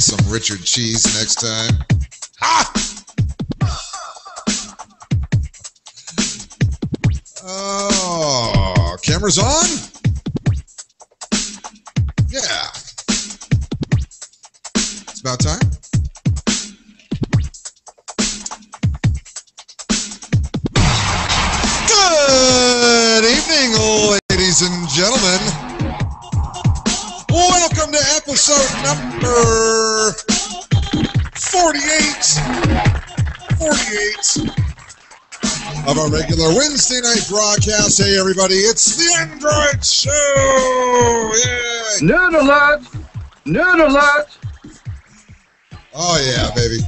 some Richard cheese next time. Ah! Oh, camera's on? Yeah. It's about time. Good evening, ladies and gentlemen. Welcome to episode number 48 of our regular Wednesday night broadcast. Hey, everybody, it's the Android Show! Yay! Nerd alert! Nerd alert! Oh, yeah, baby.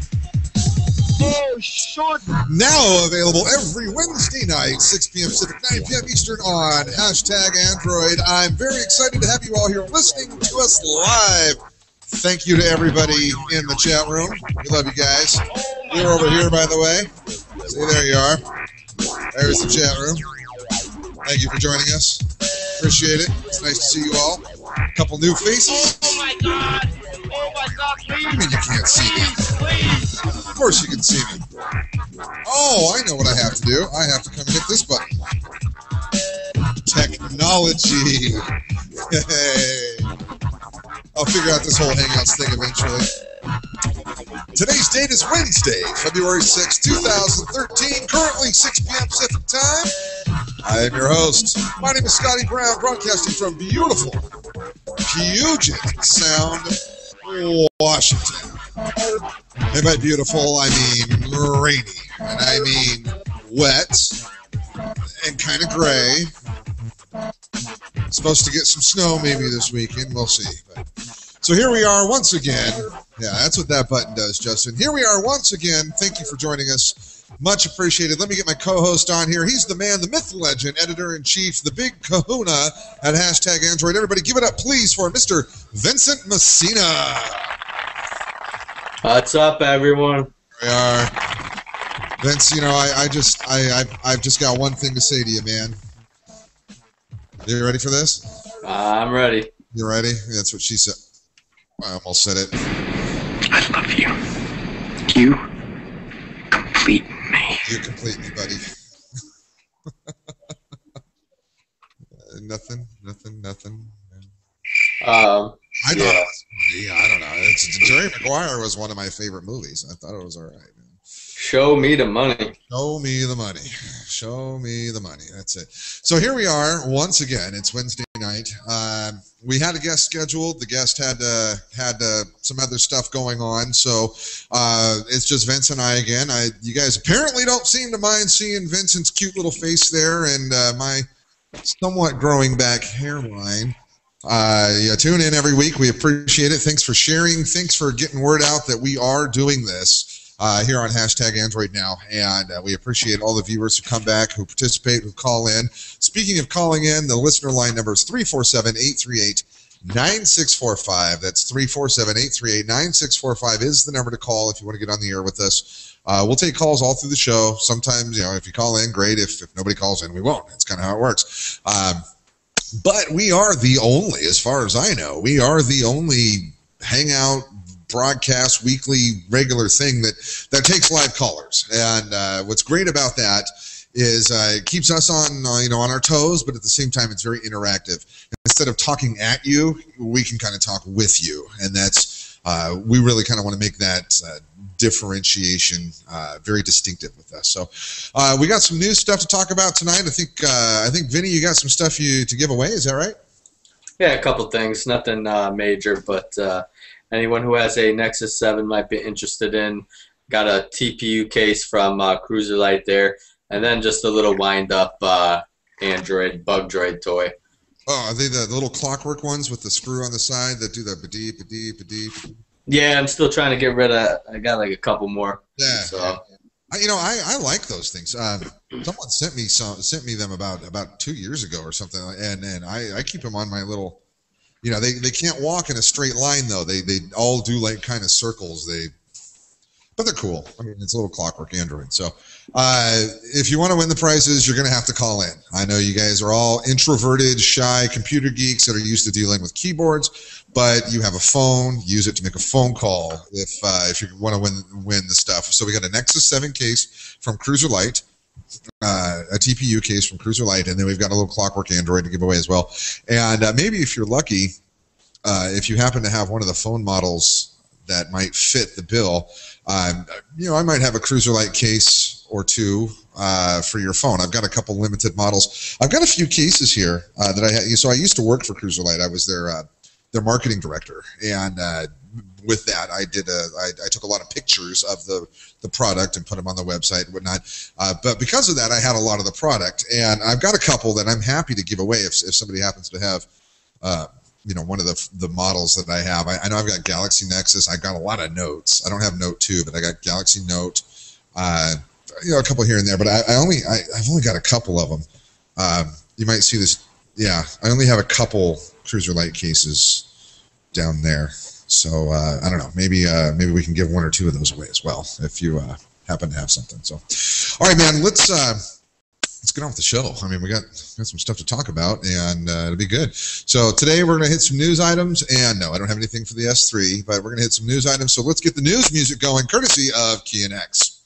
Oh, short! Now available every Wednesday night, 6 p.m. Pacific, 9 p.m. Eastern on #Android. I'm very excited to have you all here listening to us live. Thank you to everybody in the chat room. We love you guys. You're over here, by the way. See, there you are. There's the chat room. Thank you for joining us. Appreciate it. It's nice to see you all. A couple new faces. Oh my god! Oh my god, please! What do you mean you can't see me? Please! Of course you can see me. Oh, I know what I have to do. I have to come hit this button. Technology. Hey. I'll figure out this whole Hangouts thing eventually. Today's date is Wednesday, February 6, 2013, currently 6 p.m. Pacific time. I am your host. My name is Scotty Brown, broadcasting from beautiful Puget Sound, Washington. And by beautiful, I mean rainy. And I mean wet and kind of gray. Supposed to get some snow maybe this weekend. We'll see. So here we are once again. Yeah, that's what that button does, Justin. Here we are once again. Thank you for joining us. Much appreciated. Let me get my co-host on here. He's the man, the myth, the legend, editor-in-chief, the big kahuna at #Android. Everybody give it up, please, for Mr. Vincent Messina. What's up, everyone? Here we are. Vince, you know, I've just got one thing to say to you, man. You ready for this? I'm ready. You ready? That's what she said. I almost said it. I love you. You complete me. You complete me, buddy. Nothing. I know. Yeah, I don't know. Jerry Maguire was one of my favorite movies. I thought it was all right, man. Show me the money. Show me the money. Show me the money. That's it. So here we are once again. It's Wednesday night. We had a guest scheduled. The guest had some other stuff going on, so it's just Vince and I again. You guys apparently don't seem to mind seeing Vincent's cute little face there and my somewhat growing back hairline. Yeah, tune in every week. We appreciate it. Thanks for sharing. Thanks for getting word out that we are doing this. Here on #Android now, and we appreciate all the viewers who come back, who participate, who call in. Speaking of calling in, the listener line number is 347-838-9645. That's 347-838-9645 is the number to call if you want to get on the air with us. We'll take calls all through the show. Sometimes, you know, if you call in, great. If nobody calls in, we won't. That's kind of how it works. But we are the only, as far as I know, we are the only Hangout broadcast weekly regular thing that takes live callers, and what's great about that is it keeps us on on our toes, but at the same time it's very interactive. Instead of talking at you, we can kind of talk with you, and that's we really kind of want to make that differentiation very distinctive with us. So we got some new stuff to talk about tonight. I think Vinny, you got some stuff to give away. Is that right? Yeah, a couple things. Nothing major, but anyone who has a Nexus 7 might be interested in. Got a TPU case from Cruiser Light there, and then just a little wind-up Android bug droid toy. Oh, are they the little clockwork ones with the screw on the side that do the ba-dee, ba-dee, ba-dee? Yeah, I'm still trying to get rid of. I got like a couple more. Yeah. So. I like those things. Someone sent me them about 2 years ago or something, and I keep them on my little. They can't walk in a straight line though. They all do like kind of circles. but they're cool. I mean, it's a little clockwork Android. So if you want to win the prizes, you're going to have to call in. I know you guys are all introverted, shy computer geeks that are used to dealing with keyboards, but you have a phone. Use it to make a phone call if you want to win the stuff. So we got a Nexus 7 case from Cruiser Light, a TPU case from Cruiser Light, and then we've got a little clockwork Android to give away as well. And maybe if you're lucky, if you happen to have one of the phone models that might fit the bill, I might have a Cruiser Light case or two for your phone. I've got a couple limited models. I've got a few cases here that I had. So I used to work for Cruiser Light. I was their marketing director, and with that, I took a lot of pictures of the product and put them on the website and whatnot. But because of that, I had a lot of the product, and I've got a couple that I'm happy to give away if somebody happens to have. One of the models that I have. I know I've got Galaxy Nexus. I got a lot of Notes. I don't have Note 2, but I got Galaxy Note. A couple here and there, but I've only got a couple of them. You might see this. Yeah, I only have a couple Cruiser Light cases down there. So I don't know. Maybe we can give one or two of those away as well if you happen to have something. So, all right, man. Let's get on with the show. I mean, we got some stuff to talk about, and it'll be good. So today we're going to hit some news items, and no, I don't have anything for the S3, but we're going to hit some news items. So let's get the news music going, courtesy of Key and X.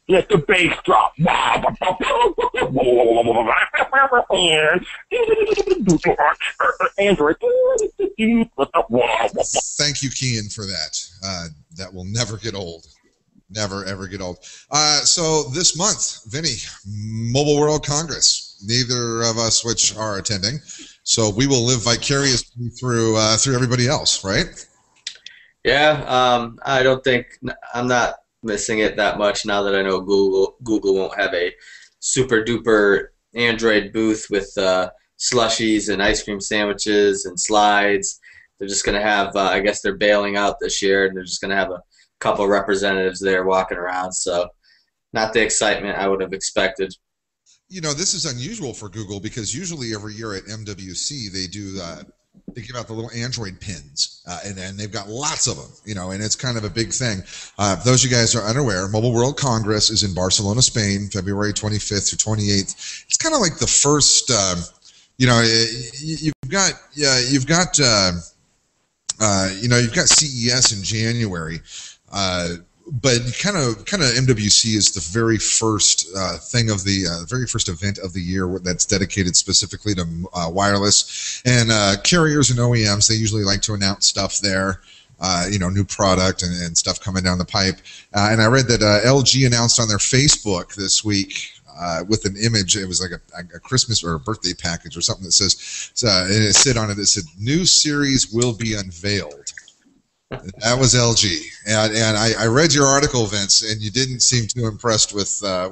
Let the bass drop. Android. Thank you, Kean, for that. That will never get old. Never, ever get old. So this month, Vinny, Mobile World Congress. Neither of us which are attending. So we will live vicariously through everybody else, right? Yeah, I don't think I'm not missing it that much now that I know Google won't have a super duper Android booth with slushies and ice cream sandwiches and slides. They're just going to have, I guess they're bailing out this year, and they're just going to have a couple representatives there walking around. So not the excitement I would have expected. This is unusual for Google because usually every year at MWC they do they give out the little Android pins, and they've got lots of them, and it's kind of a big thing. Those of you guys are unaware, Mobile World Congress is in Barcelona, Spain, February 25th through 28th. It's kind of like the first, you've got CES in January. But kind of MWC is the very first thing of the very first event of the year that's dedicated specifically to wireless, and carriers and OEMs. They usually like to announce stuff there, new product and stuff coming down the pipe. And I read that LG announced on their Facebook this week with an image. It was like a Christmas or a birthday package or something that says, and it said on it, "New series will be unveiled." That was LG, and I read your article, Vince, and you didn't seem too impressed with that.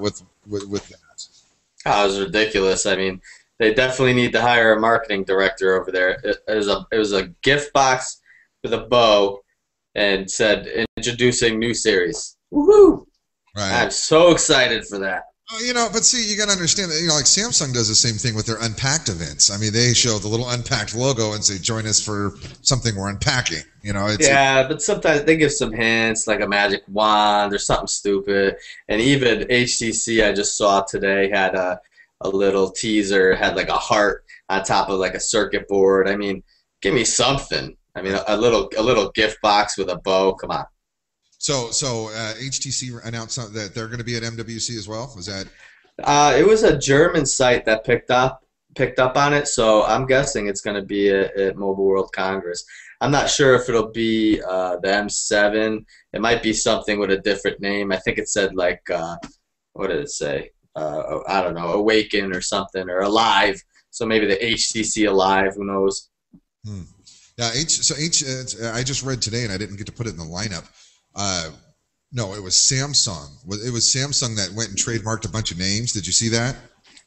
Oh, it was ridiculous. I mean, they definitely need to hire a marketing director over there. It was a gift box with a bow and said introducing new series. Woohoo! Right. I'm so excited for that. But see, you got to understand that, like Samsung does the same thing with their Unpacked events. I mean, they show the little Unpacked logo and say, join us for something we're unpacking. But sometimes they give some hints, like a magic wand or something stupid. And even HTC, I just saw today, had a little teaser, had like a heart on top of like a circuit board. I mean, give me something. I mean, a little gift box with a bow. Come on. So HTC announced that they're going to be at MWC as well. Was that? It was a German site that picked up on it, so I'm guessing it's going to be at Mobile World Congress. I'm not sure if it'll be the M7. It might be something with a different name. I think it said like what did it say? I don't know, Awaken or something, or Alive. So maybe the HTC Alive. Who knows? Yeah, I just read today, and I didn't get to put it in the lineup. No, it was Samsung. It was Samsung that went and trademarked a bunch of names. Did you see that?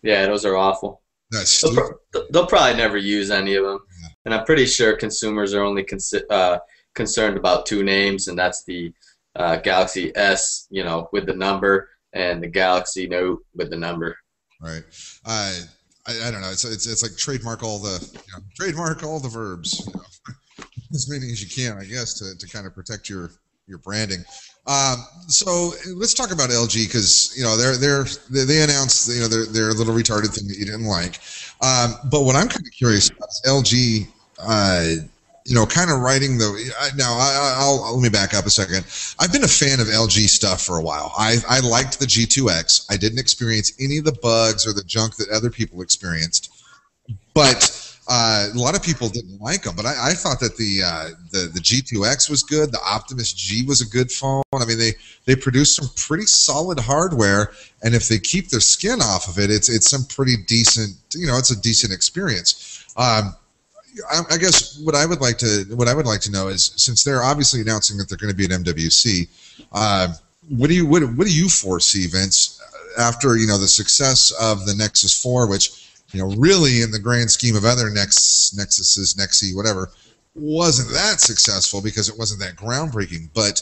Yeah, those are awful. That's stupid. They'll probably never use any of them. Yeah. And I'm pretty sure consumers are only concerned about two names, and that's the Galaxy S, with the number, and the Galaxy Note with the number. Right. I don't know. It's like trademark all the verbs. As many as you can, I guess, to kind of protect your your branding. So let's talk about LG because they announced their little retarded thing that you didn't like. But what I'm kind of curious about is LG. Kind of writing the now. I'll let me back up a second. I've been a fan of LG stuff for a while. I liked the G2X. I didn't experience any of the bugs or the junk that other people experienced, but a lot of people didn't like them. But I thought that the G2X was good. The Optimus G was a good phone. I mean, they produced some pretty solid hardware, and if they keep their skin off of it, it's some pretty decent. It's a decent experience. I guess what I would like to know is, since they're obviously announcing that they're going to be at MWC, what do you foresee, Vince, after the success of the Nexus 4, which really in the grand scheme of other Nexuses, Nexi, whatever, wasn't that successful because it wasn't that groundbreaking. But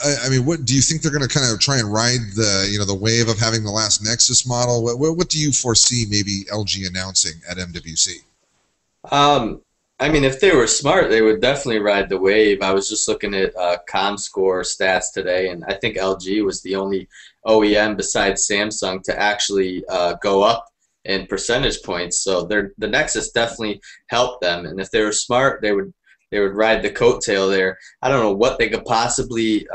I mean, what do you think they're going to kind of try and ride the wave of having the last Nexus model? What do you foresee maybe LG announcing at MWC? I mean, if they were smart, they would definitely ride the wave. I was just looking at ComScore stats today, and I think LG was the only OEM besides Samsung to actually go up in percentage points. So the Nexus definitely helped them, and if they were smart, they would ride the coattail there. I don't know what they could possibly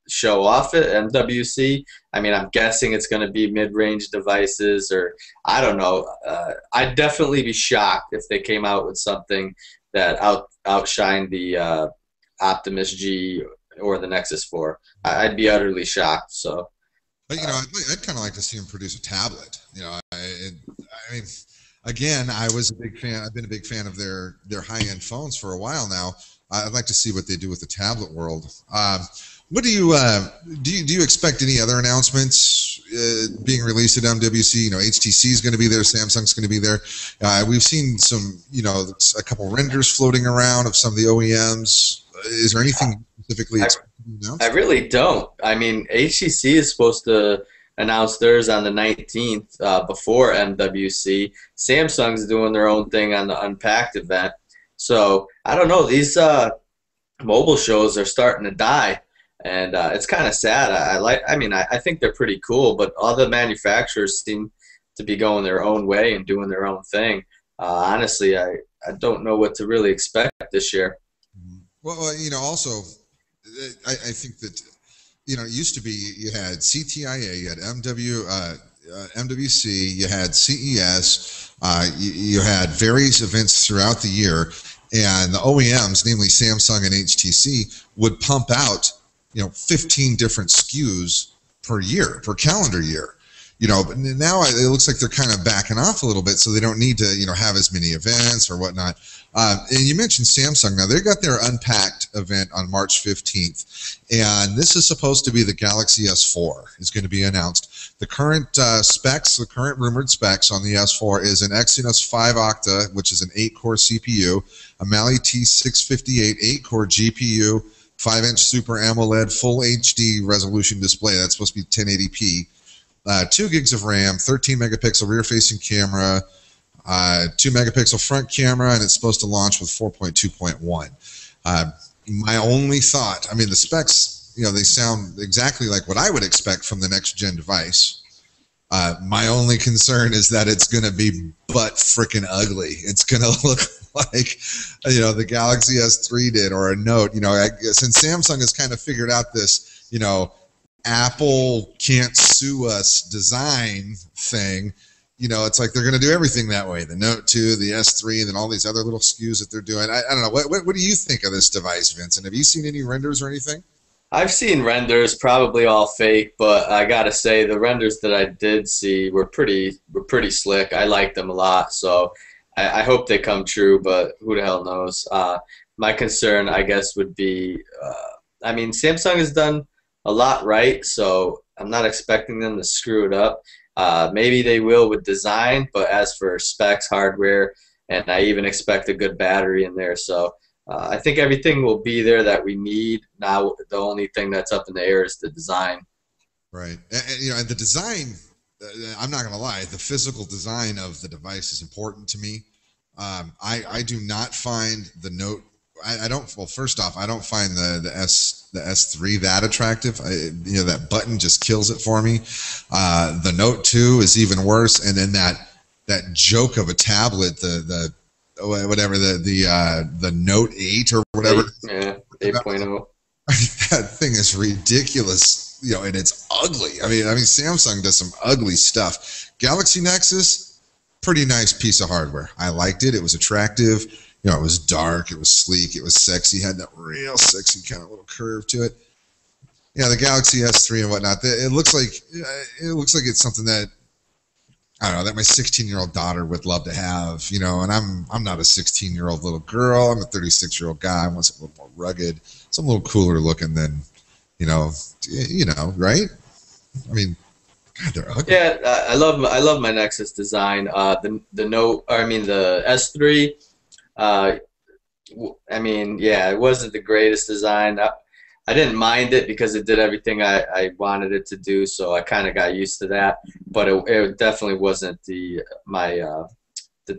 show off at MWC. I mean, I'm guessing it's going to be mid-range devices, or I don't know. I'd definitely be shocked if they came out with something that outshined the Optimus G or the Nexus 4. I'd be utterly shocked. So, but I'd kind of like to see them produce a tablet. I mean, again, I was a big fan. I've been a big fan of their high-end phones for a while now. I'd like to see what they do with the tablet world. What do you expect any other announcements being released at MWC? HTC is going to be there, Samsung's going to be there. We've seen some, a couple renders floating around of some of the OEMs. Is there anything specifically expected to announce? I really don't. I mean, HTC is supposed to announce theirs on the 19th before MWC. Samsung's doing their own thing on the Unpacked event. So I don't know. These mobile shows are starting to die. And it's kind of sad. I think they're pretty cool, but all the manufacturers seem to be going their own way and doing their own thing. Honestly, I don't know what to really expect this year. Well, also, I think that, it used to be you had CTIA, you had MWC, you had CES, you had various events throughout the year, and the OEMs, namely Samsung and HTC, would pump out 15 different SKUs per calendar year. But now it looks like they're kind of backing off a little bit, so they don't need to, have as many events or whatnot. And you mentioned Samsung. Now, they got their Unpacked event on March 15th, and this is supposed to be the Galaxy S4 is going to be announced. The current the current rumored specs on the S4 is an Exynos 5 Octa, which is an 8-core CPU, a Mali T658 8-core GPU, 5-inch Super AMOLED Full HD resolution display. That's supposed to be 1080p. 2 gigs of RAM, 13 megapixel rear-facing camera, 2 megapixel front camera, and it's supposed to launch with 4.2.1. My only thought, I mean, the specs, they sound exactly like what I would expect from the next-gen device. My only concern is that it's going to be butt freaking ugly. It's going to look like, the Galaxy S3 did, or a Note. Since Samsung has kind of figured out this, Apple can't sue us design thing, it's like they're going to do everything that way. The Note 2, the S3, and then all these other little SKUs that they're doing. I don't know. What do you think of this device, Vincent? Have you seen any renders or anything? I've seen renders, probably all fake, but I gotta say the renders that I did see were pretty slick. I liked them a lot, so I hope they come true, but who the hell knows? My concern, I guess, would be, Samsung has done a lot right, so I'm not expecting them to screw it up. Maybe they will with design, but as for specs, hardware, and I even expect a good battery in there, so I think everything will be there that we need. Now, the only thing that's up in the air is the design. Right. And the design, I'm not going to lie, the physical design of the device is important to me. I do not find the Note I don't. Well, first off, I don't find the S3 that attractive. That button just kills it for me. The Note 2 is even worse, and then that joke of a tablet, the Note 8 or whatever. 8.0. That thing is ridiculous, and it's ugly. I mean, Samsung does some ugly stuff. Galaxy Nexus, pretty nice piece of hardware. I liked it. It was attractive. It was dark. It was sleek. It was sexy. Had that real sexy kind of little curve to it. The Galaxy S3 and whatnot. It looks like it's something that I don't know that my 16-year-old daughter would love to have. And I'm not a 16-year-old little girl. I'm a 36-year-old guy. I want something a little more rugged, something a little cooler looking than, right? I mean, God, they're ugly. Yeah, I love my Nexus design. The S3. It wasn't the greatest design. I didn't mind it because it did everything I wanted it to do, so I kind of got used to that. But it definitely wasn't the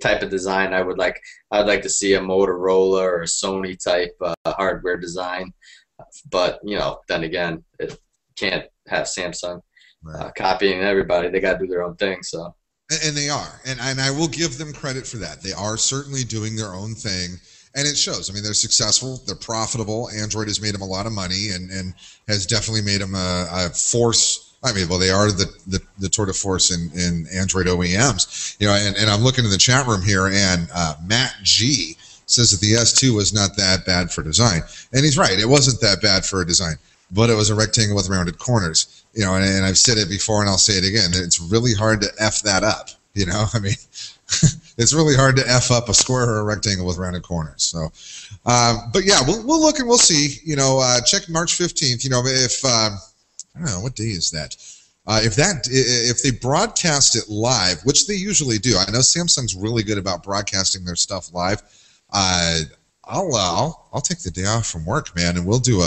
type of design I would like. I'd like to see a Motorola or a Sony type hardware design. But then again, it can't have Samsung copying everybody. They got to do their own thing. So. And they are, and I will give them credit for that. They are certainly doing their own thing, and it shows. I mean, they're successful, they're profitable. Android has made them a lot of money, and has definitely made them a force. I mean, well, they are the tour de force in Android OEMs. And I'm looking in the chat room here, and Matt G says that the S2 was not that bad for design, and he's right. It wasn't that bad for a design, but it was a rectangle with rounded corners. And I've said it before, and I'll say it again. It's really hard to F that up. I mean, it's really hard to F up a square or a rectangle with rounded corners. So, but yeah, we'll look and we'll see. Check March 15th. If I don't know what day is that. If they broadcast it live, which they usually do. I know Samsung's really good about broadcasting their stuff live. I'll take the day off from work, man, and we'll do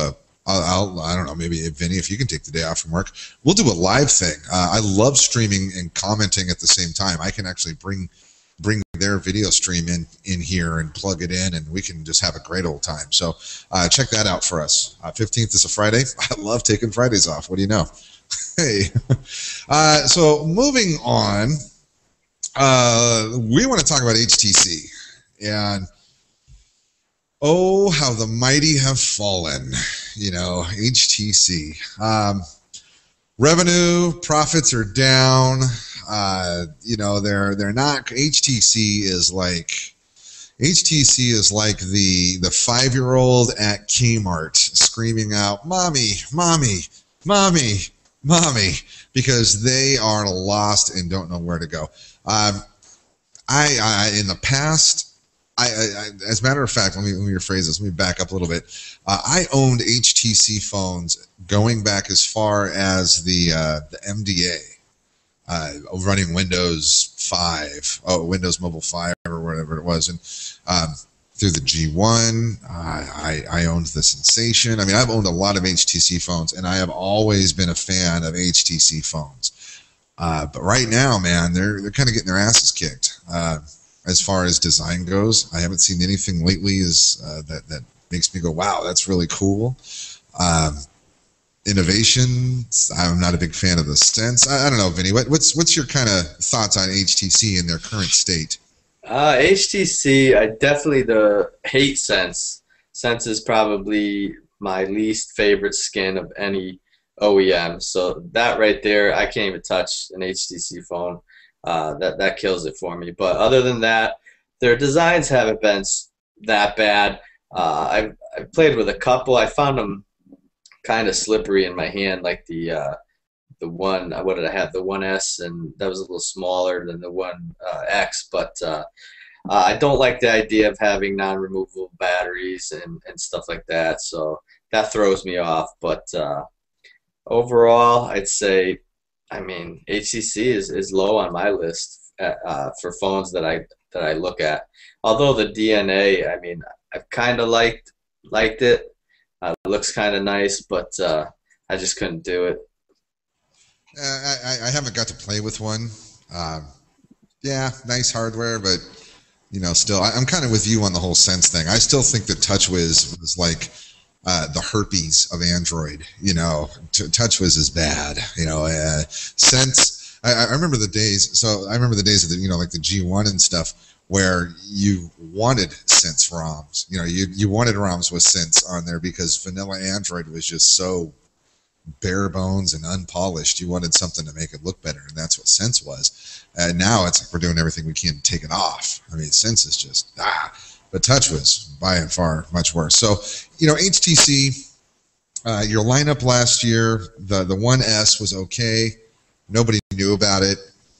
I don't know, maybe Vinny, if you can take the day off from work, we'll do a live thing. I love streaming and commenting at the same time. I can actually bring their video stream in here and plug it in, and we can just have a great old time. So check that out for us. 15th is a Friday. I love taking Fridays off. What do you know? Hey. So moving on, we want to talk about HTC. And oh, how the mighty have fallen, HTC. Revenue, profits are down. They're not. HTC is like the 5-year-old at Kmart screaming out, "Mommy, mommy, mommy, mommy," because they are lost and don't know where to go. In the past. As a matter of fact, let me rephrase this. Let me back up a little bit. I owned HTC phones going back as far as the MDA, running Windows 5, Windows Mobile 5 or whatever it was, and through the G1, I owned the Sensation. I mean, I've owned a lot of HTC phones, and I have always been a fan of HTC phones. But right now, man, they're kind of getting their asses kicked. As far as design goes, I haven't seen anything lately that makes me go, wow, that's really cool. Innovation, I'm not a big fan of the Sense. I don't know, Vinny, what's your kind of thoughts on HTC in their current state? HTC, definitely the hate Sense. Sense is probably my least favorite skin of any OEM. So that right there, I can't even touch an HTC phone. That kills it for me. But other than that, their designs haven't been that bad. I've played with a couple. I found them kind of slippery in my hand, like the one. What did I have? The 1S, and that was a little smaller than the 1X. But I don't like the idea of having non-removable batteries and stuff like that. So that throws me off. But overall, I'd say, I mean, HTC is low on my list for phones that I look at. Although the DNA, I mean, I've kind of liked it. It looks kind of nice, but I just couldn't do it. I haven't got to play with one. Yeah, nice hardware, but still, I'm kind of with you on the whole Sense thing. I still think that TouchWiz was like the herpes of Android. TouchWiz is bad. Sense. I remember the days. So I remember the days of the, like the G1 and stuff, where you wanted Sense ROMs. You wanted ROMs with Sense on there because vanilla Android was just so bare bones and unpolished. You wanted something to make it look better, and that's what Sense was. And now it's like we're doing everything we can to take it off. I mean, Sense is just but TouchWiz by and far much worse. So HTC, your lineup last year, the 1S was okay. Nobody knew about it.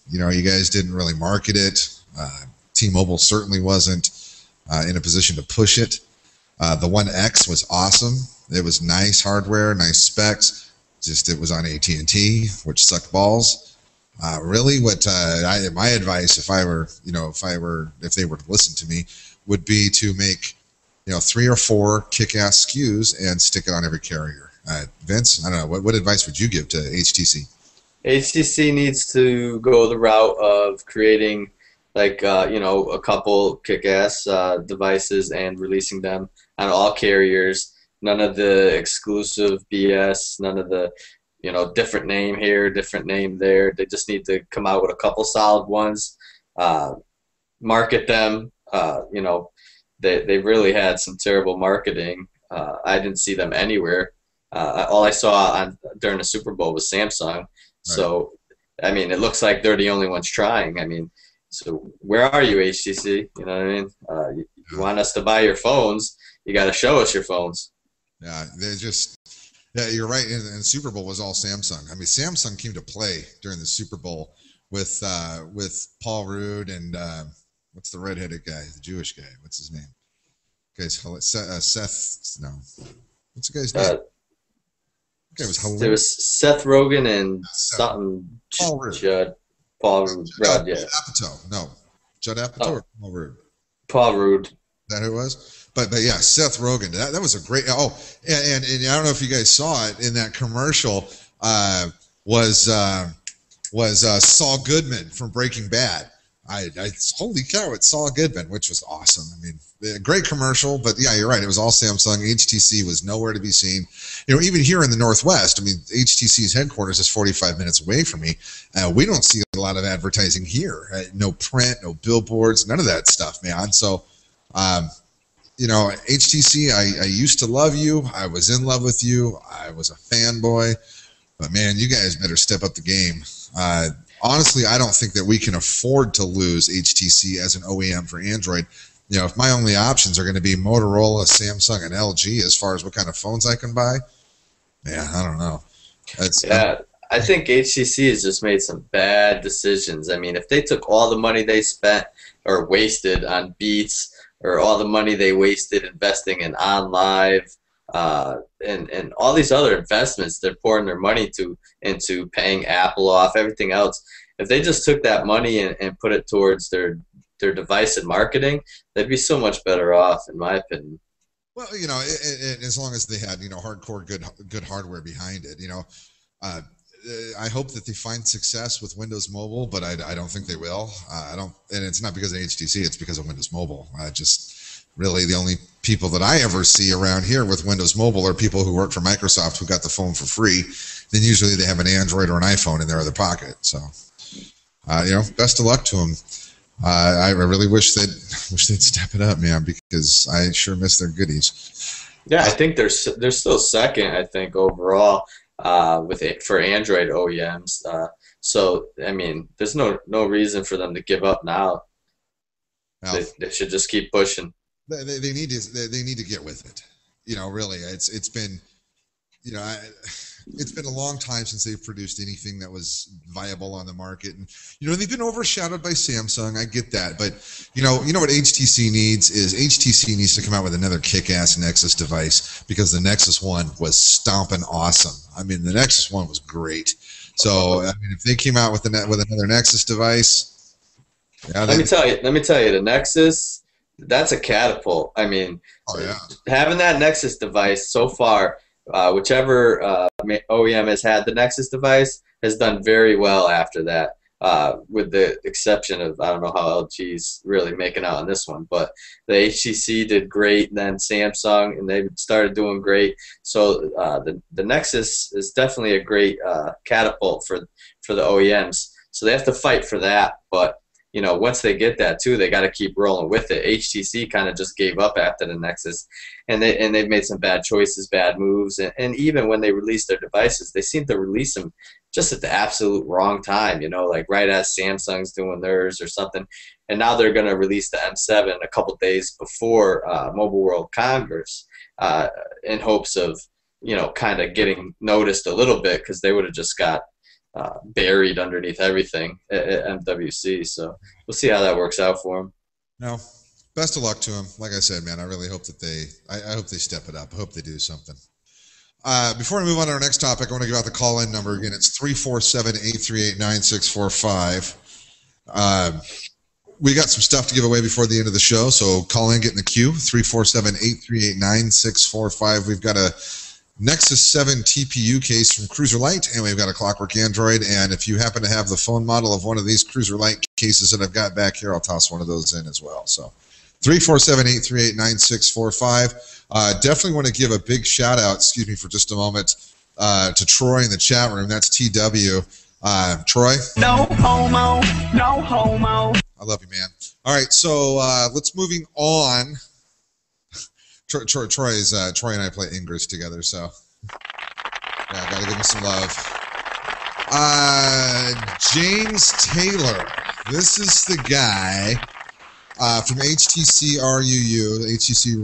You guys didn't really market it. T-Mobile certainly wasn't in a position to push it. The 1X was awesome. It was nice hardware, nice specs. Just it was on AT&T, which sucked balls. Really, what my advice, if they were to listen to me, would be to make 3 or 4 kick-ass SKUs and stick it on every carrier. Vince, I don't know, what advice would you give to HTC? HTC needs to go the route of creating like a couple kick-ass devices and releasing them on all carriers. None of the exclusive BS, none of the different name here, different name there. They just need to come out with a couple solid ones, market them. They really had some terrible marketing. I didn't see them anywhere. All I saw during the Super Bowl was Samsung. Right. So, I mean, it looks like they're the only ones trying. I mean, so where are you, HTC? You know what I mean? You want us to buy your phones, you got to show us your phones. Yeah, you're right. And Super Bowl was all Samsung. I mean, Samsung came to play during the Super Bowl with Paul Rudd and what's the redheaded guy, the Jewish guy? What's his name? Seth. No, what's the guy's name? Okay, it was Seth Rogen and something. Paul Rudd. Paul Rudd. Yeah. Judd Apatow or Paul Rudd? Paul Rudd. Is that who it was? But yeah, Seth Rogen. That was a great. Oh, and I don't know if you guys saw it in that commercial. Was Saul Goodman from Breaking Bad. Holy cow! It's Saul Goodman, which was awesome. I mean, great commercial. But yeah, you're right. It was all Samsung. HTC was nowhere to be seen. Even here in the Northwest. I mean, HTC's headquarters is 45 minutes away from me. We don't see a lot of advertising here. No print, no billboards, none of that stuff, man. So. HTC, I used to love you. I was in love with you. I was a fanboy. But, man, you guys better step up the game. Honestly, I don't think that we can afford to lose HTC as an OEM for Android. If my only options are going to be Motorola, Samsung, and LG as far as what kind of phones I can buy, I don't know. I think HTC has just made some bad decisions. I mean, if they took all the money they spent or wasted on Beats, or all the money they wasted investing in OnLive, and all these other investments they're pouring their money into paying Apple off, everything else. If they just took that money and put it towards their device and marketing, they'd be so much better off, in my opinion. Well, as long as they had hardcore good hardware behind it, I hope that they find success with Windows Mobile, but I don't think they will. And it's not because of HTC; it's because of Windows Mobile. Just really the only people that I ever see around here with Windows Mobile are people who work for Microsoft who got the phone for free. Then usually they have an Android or an iPhone in their other pocket. So, best of luck to them. I really wish they'd step it up, man, because I sure miss their goodies. Yeah, I think they're still second. I think overall. For Android OEMs, so I mean, there's no reason for them to give up now. They should just keep pushing. They need to get with it. Really, it's been it's been a long time since they've produced anything that was viable on the market, and they've been overshadowed by Samsung. I get that, but what HTC needs is HTC needs to come out with another kick-ass Nexus device, because the Nexus One was stomping awesome. I mean, the Nexus One was great. So I mean, if they came out with another Nexus device, let me tell you, the Nexus, that's a catapult. I mean, having that Nexus device so far. Whichever OEM has had the Nexus device has done very well after that. with the exception of, I don't know how LG's really making out on this one, but the HTC did great, then Samsung, and they started doing great. So the Nexus is definitely a great catapult for the OEMs. So they have to fight for that, but once they get that too, they got to keep rolling with it. HTC kind of just gave up after the Nexus, and they've made some bad choices, bad moves, and even when they release their devices, they seem to release them just at the absolute wrong time. Like right as Samsung's doing theirs or something, and now they're going to release the M7 a couple days before Mobile World Congress, in hopes of kind of getting noticed a little bit, because they would have just got buried underneath everything at MWC. So we'll see how that works out for them. No, best of luck to them. Like I said, man, I really hope that I hope they step it up. I hope they do something. Before we move on to our next topic, I want to give out the call-in number again. It's 347-838-9645. We got some stuff to give away before the end of the show, so call in, get in the queue. 347-838-9645. We've got a Nexus 7 TPU case from Cruiser Light, and we've got a Clockwork Android. And if you happen to have the phone model of one of these Cruiser Light cases that I've got back here, I'll toss one of those in as well. So 347-838-9645. Definitely want to give a big shout out, excuse me for just a moment, to Troy in the chat room. That's TW. Troy? No homo, no homo. I love you, man. All right, so let's moving on. Troy and I play Ingress together, so yeah, I gotta give him some love. James Taylor, this is the guy from HTC RUU. HTC.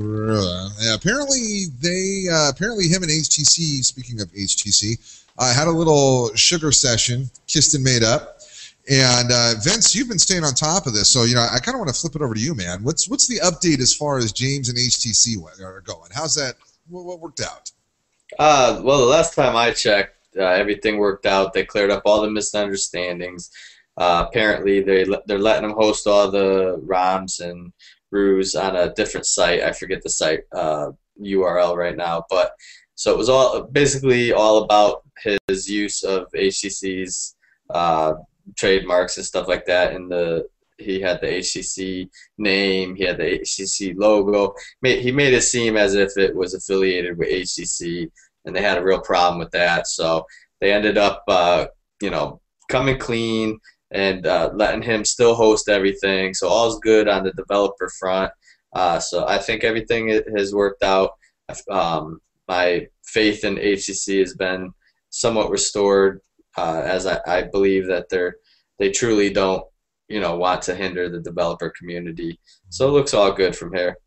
Apparently him and HTC. Speaking of HTC, had a little sugar session, kissed and made up. And Vince, you've been staying on top of this, so I kind of want to flip it over to you, man. What's the update as far as James and HTC are going? How's that? What worked out? Well, the last time I checked, everything worked out. They cleared up all the misunderstandings. Apparently, they're letting them host all the ROMs and RUs on a different site. I forget the site URL right now, but so it was basically all about his use of HTC's trademarks and stuff like that. And he had the HTC name, he had the HTC logo. He made it seem as if it was affiliated with HTC, and they had a real problem with that. So they ended up, coming clean and letting him still host everything. So all's good on the developer front. So I think everything has worked out. My faith in HTC has been somewhat restored, as I believe that they truly don't, want to hinder the developer community. So it looks all good from here.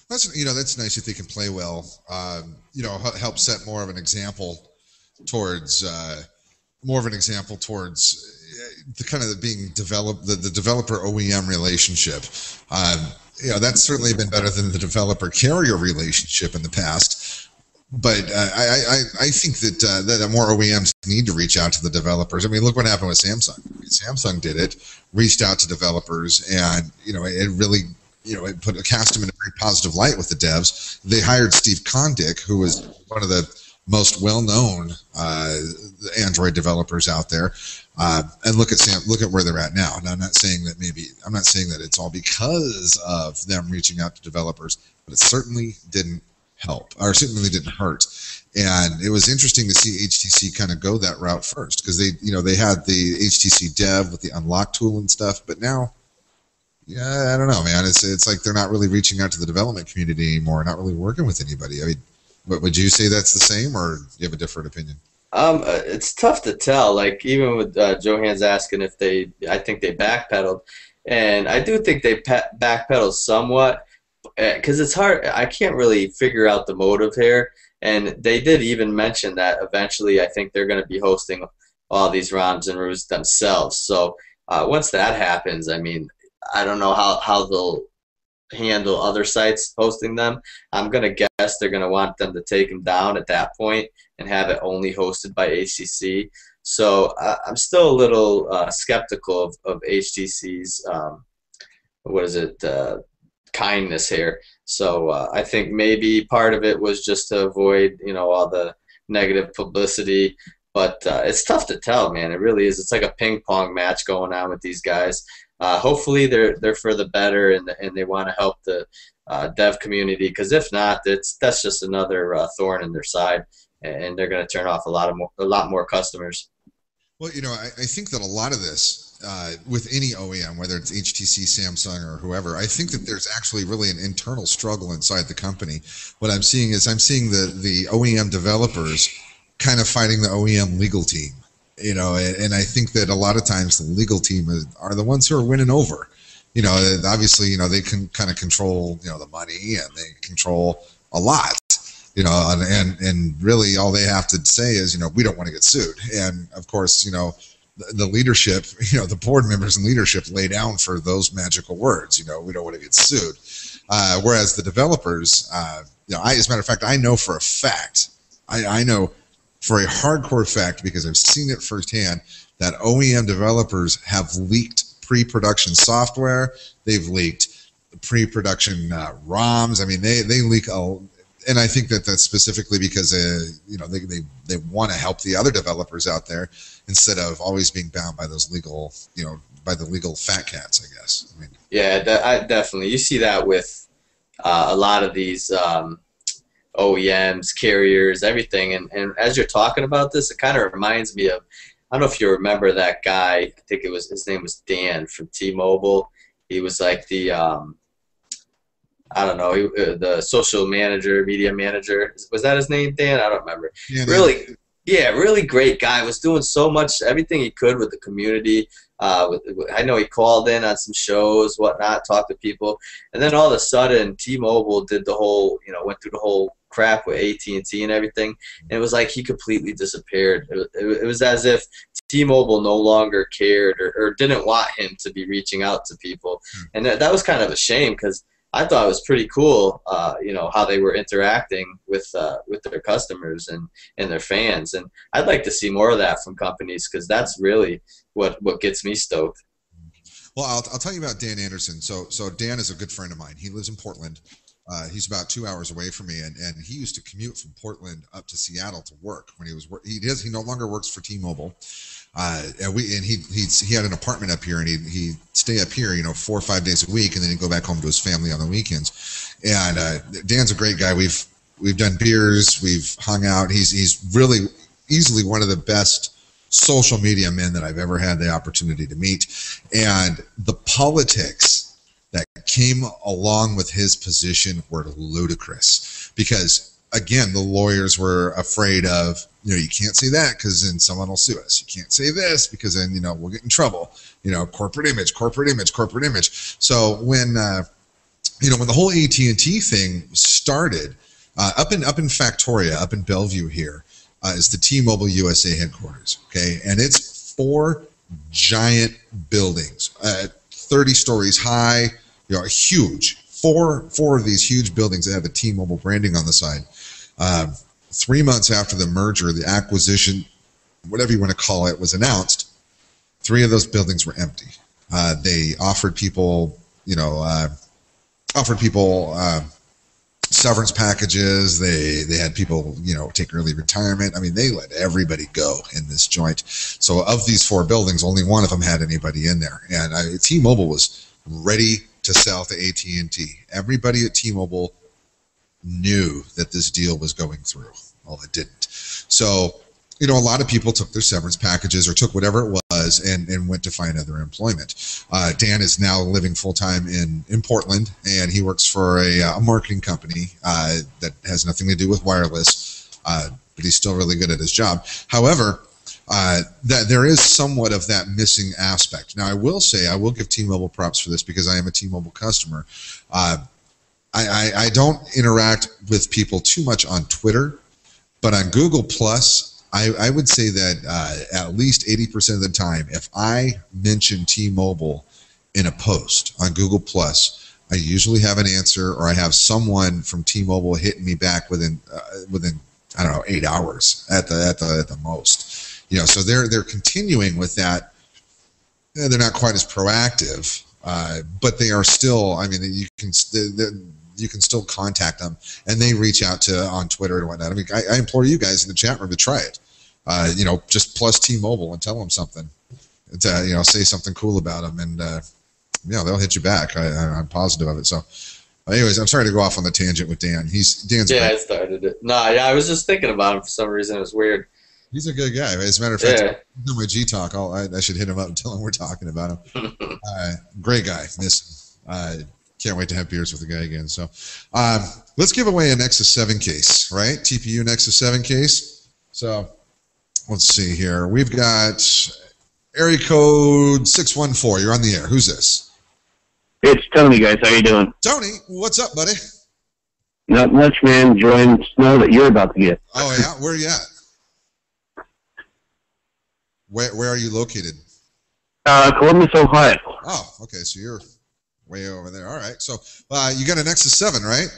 That's nice if they can play well. Help set more of an example towards the kind of being developed, the developer OEM relationship. That's certainly been better than the developer carrier relationship in the past. But I think that more OEMs need to reach out to the developers. I mean, look what happened with Samsung. Samsung did it, reached out to developers, and it really it cast them in a very positive light with the devs. They hired Steve Kondik, who was one of the most well-known Android developers out there, and look at where they're at now. And I'm not saying that it's all because of them reaching out to developers, but it certainly didn't help, or certainly didn't hurt. And it was interesting to see HTC kind of go that route first, because they had the HTC Dev with the unlock tool and stuff, but now, I don't know, man. It's like they're not really reaching out to the development community anymore, not really working with anybody. I mean, would you say that's the same, or do you have a different opinion? It's tough to tell. Like, even with Johan's asking if I think they backpedaled, and I do think they backpedaled somewhat, because it's hard. I can't really figure out the motive here. And they did even mention that eventually I think they're going to be hosting all these ROMs and RUs themselves. So once that happens, I mean, I don't know how they'll handle other sites hosting them. I'm going to guess they're going to want them to take them down at that point and have it only hosted by HTC. So I'm still a little skeptical of HTC's, kindness here. So I think maybe part of it was just to avoid, all the negative publicity. but it's tough to tell, man. It really is. It's like a ping pong match going on with these guys. Hopefully they're for the better, and they want to help the dev community, because if not, that's just another thorn in their side, and they're going to turn off a lot more customers. Well, I think that a lot of this with any OEM, whether it's HTC, Samsung, or whoever, I think that there's actually really an internal struggle inside the company. What I'm seeing is the OEM developers kind of fighting the OEM legal team, and I think that a lot of times the legal team are the ones who are winning over. Obviously, they can kind of control, the money, and they control a lot. And really all they have to say is, we don't want to get sued. And of course, the leadership, the board members and leadership lay down for those magical words, we don't want to get sued. Whereas the developers, as a matter of fact, I know for a fact, I know for a hardcore fact, because I've seen it firsthand, that OEM developers have leaked pre-production software. They've leaked pre-production ROMs. I mean, they leak and I think that's specifically because they want to help the other developers out there instead of always being bound by those legal, by the legal fat cats, I guess. I mean, yeah, definitely. You see that with a lot of these OEMs, carriers, everything. And as you're talking about this, it kind of reminds me of, I don't know if you remember that guy. I think his name was Dan from T-Mobile. He was like the I don't know, the social manager, media manager. Was that his name, Dan? I don't remember. Yeah, really great guy. Was doing so much, everything he could with the community. I know he called in on some shows, whatnot, talked to people, and then all of a sudden, T-Mobile did the whole, went through the whole crap with AT&T and everything, and it was like he completely disappeared. It was as if T-Mobile no longer cared or didn't want him to be reaching out to people, and that was kind of a shame, because I thought it was pretty cool, how they were interacting with their customers and their fans, and I'd like to see more of that from companies, because that's really what gets me stoked. Well, I'll tell you about Dan Anderson. So Dan is a good friend of mine. He lives in Portland. He's about 2 hours away from me, and he used to commute from Portland up to Seattle to work when he was he no longer works for T-Mobile. And he had an apartment up here, and he'd stay up here, 4 or 5 days a week, and then he'd go back home to his family on the weekends. And Dan's a great guy. We've done beers, we've hung out. He's really easily one of the best social media men that I've ever had the opportunity to meet. And the politics that came along with his position were ludicrous, because again, the lawyers were afraid of, you can't say that because then someone will sue us. You can't say this because then, we'll get in trouble. Corporate image. So when the whole AT&T thing started, up in Factoria, up in Bellevue here, is the T-Mobile USA headquarters. Okay, and it's 4 giant buildings, 30 stories high, huge. Four of these huge buildings that have the T-Mobile branding on the side. 3 months after the merger, the acquisition, whatever you want to call it, was announced, 3 of those buildings were empty. They offered people, severance packages. They had people, take early retirement. I mean, they let everybody go in this joint. So of these 4 buildings, only one of them had anybody in there. And T-Mobile was ready to sell to AT&T. Everybody at T-Mobile knew that this deal was going through. Well, it didn't. So, a lot of people took their severance packages or took whatever it was and went to find other employment. Dan is now living full-time in Portland, and he works for a marketing company that has nothing to do with wireless, but he's still really good at his job. However, that there is somewhat of that missing aspect. Now, I will give T-Mobile props for this, because I am a T-Mobile customer. I don't interact with people too much on Twitter, but on Google Plus, I would say that at least 80% of the time, if I mention T-Mobile in a post on Google Plus, I usually have an answer, or I have someone from T-Mobile hitting me back within I don't know, 8 hours at the most. So they're continuing with that. They're not quite as proactive, but they are still. I mean, you can still contact them, and they reach out on Twitter and whatnot. I mean, I implore you guys in the chat room to try it. just plus T-Mobile and tell them something. Say something cool about them, and they'll hit you back. I'm positive of it. So, anyways, I'm sorry to go off on the tangent with Dan. Dan's I great. started it. I was just thinking about him for some reason. It was weird. He's a good guy. As a matter of fact, in my G Talk, I should hit him up and tell him we're talking about him. Great guy. Miss him. Can't wait to have beers with the guy again. So, let's give away a Nexus 7 case, right? TPU Nexus 7 case. So, let's see here. We've got area code 614. You're on the air. Who's this? It's Tony, guys. How you doing? Tony, what's up, buddy? Not much, man. Enjoying the snow that you're about to get. Oh, yeah? Where are you at? Where are you located? Columbus, Ohio. Oh, okay. So you're way over there. All right. So you got a Nexus 7, right?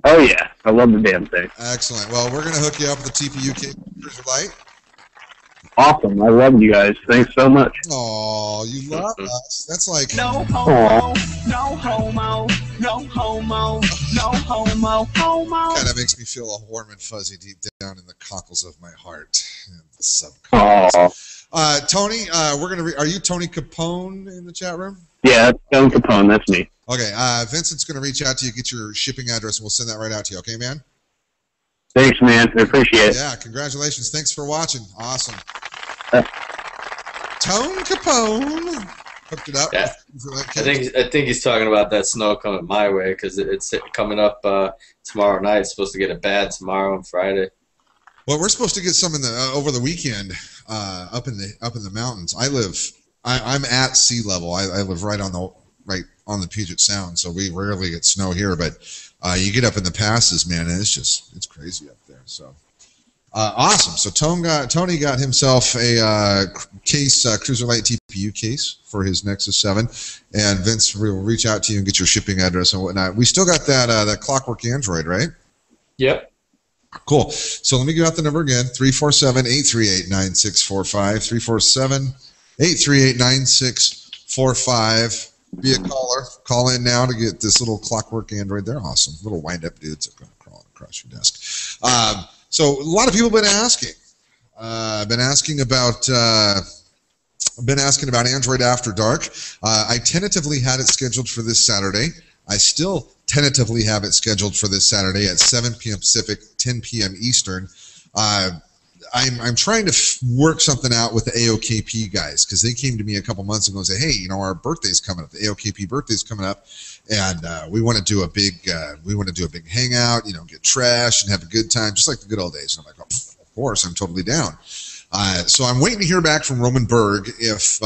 Oh, yeah. I love the damn thing. Excellent. Well, we're going to hook you up with the TPU cruiser light. Awesome. I love you guys. Thanks so much. Oh, you love us. That's like... No homo, no homo, no homo, no homo, homo. Kind of makes me feel a warm and fuzzy deep down in the cockles of my heart. The subconscious. Tony, we're going to... Are you Tony Capone in the chat room? Yeah, that's Tony Capone. That's me. Okay. Vincent's going to reach out to you, get your shipping address, and we'll send that right out to you. Okay, man? Thanks, man. I appreciate it. Yeah, congratulations. Thanks for watching. Awesome. Tone Capone hooked it up. Yeah. I think he's talking about that snow coming my way because it's coming up tomorrow night. It's supposed to get it bad tomorrow and Friday. Well, we're supposed to get some over the weekend up in the mountains. I'm at sea level. I live right on the Puget Sound, so we rarely get snow here. But you get up in the passes, man, and it's crazy up there. So awesome. So Tony got himself a case, Cruiser Light TPU case for his Nexus 7, and Vince will reach out to you and get your shipping address and whatnot. We still got that Clockwork Android, right? Yep. Cool. So let me give out the number again: 347-838-9645. 347-838-9645. Be a caller. Call in now to get this little Clockwork Android. They're awesome. Little wind-up dudes that are going to crawl across your desk. So a lot of people have been asking. Been asking about Android After Dark. I tentatively had it scheduled for this Saturday. I still tentatively have it scheduled for this Saturday at 7 p.m. Pacific, 10 p.m. Eastern. I'm trying to work something out with the AOKP guys because they came to me a couple months ago and said, hey, our birthday's coming up. The AOKP birthday's coming up, and we want to do a big hangout. Get trashed and have a good time, just like the good old days. And I'm like, oh, of course, I'm totally down. So I'm waiting to hear back from Roman Berg if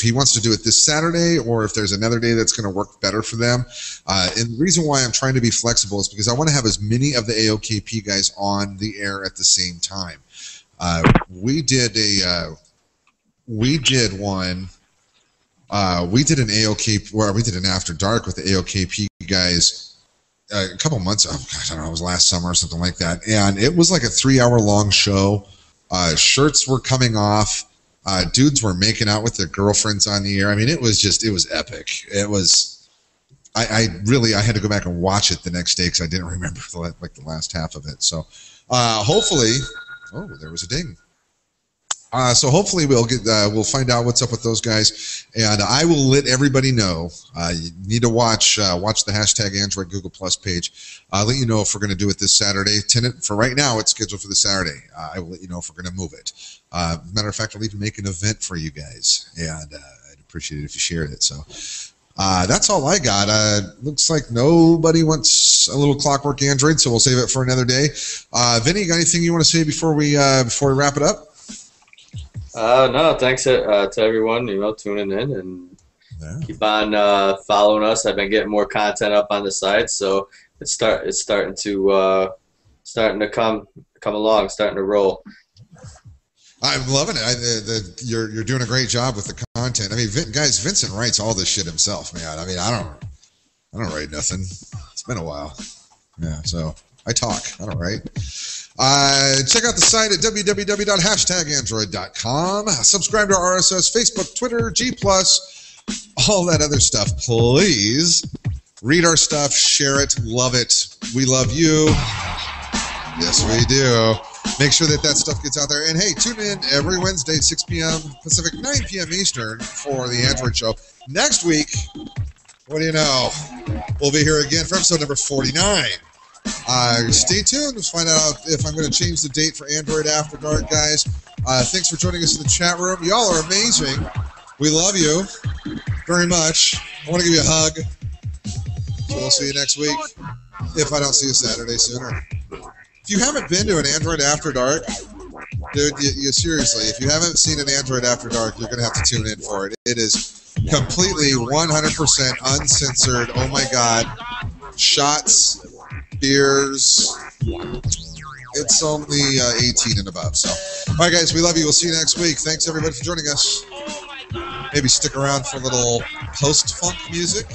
he wants to do it this Saturday or if there's another day that's going to work better for them. And the reason why I'm trying to be flexible is because I want to have as many of the AOKP guys on the air at the same time. We did an AOKP where we did an After Dark with the AOKP guys a couple months ago. I don't know, it was last summer or something like that. And it was like a 3-hour long show. Shirts were coming off. Dudes were making out with their girlfriends on the air. I mean, it was epic. It was, I had to go back and watch it the next day because I didn't remember the last half of it. So, hopefully, there was a ding. So hopefully we'll find out what's up with those guys, and I will let everybody know. You need to watch the hashtag Android Google Plus page. I'll let you know if we're going to do it this Saturday. For right now, it's scheduled for the Saturday. I will let you know if we're going to move it. Matter of fact, I'll even make an event for you guys, and I'd appreciate it if you shared it. So that's all I got. Looks like nobody wants a little Clockwork Android, so we'll save it for another day. Vinny, you got anything you want to say before we wrap it up? No, thanks to everyone, tuning in and keep on following us. I've been getting more content up on the site, so it's starting to come along, starting to roll. I'm loving it. You're doing a great job with the content. I mean, guys, Vincent writes all this shit himself, man. I mean, I don't write nothing. It's been a while. Yeah, so I talk. I don't write. Check out the site at www.hashtagandroid.com. Subscribe to our RSS, Facebook, Twitter, G+, all that other stuff. Please read our stuff, share it, love it. We love you. Yes, we do. Make sure that stuff gets out there. And hey, tune in every Wednesday, 6 p.m. Pacific, 9 p.m. Eastern for the Android Show. Next week, what do you know? We'll be here again for episode number 49. Stay tuned. Let's find out if I'm going to change the date for Android After Dark, guys. Thanks for joining us in the chat room. Y'all are amazing. We love you very much. I want to give you a hug. So we'll see you next week, if I don't see you Saturday sooner. If you haven't been to an Android After Dark, dude, you seriously, if you haven't seen an Android After Dark, you're going to have to tune in for it. It is completely 100% uncensored. Oh my God. Shots, beers. It's only 18 and above. So, all right, guys, we love you. We'll see you next week. Thanks, everybody, for joining us. Maybe stick around for a little post-funk music.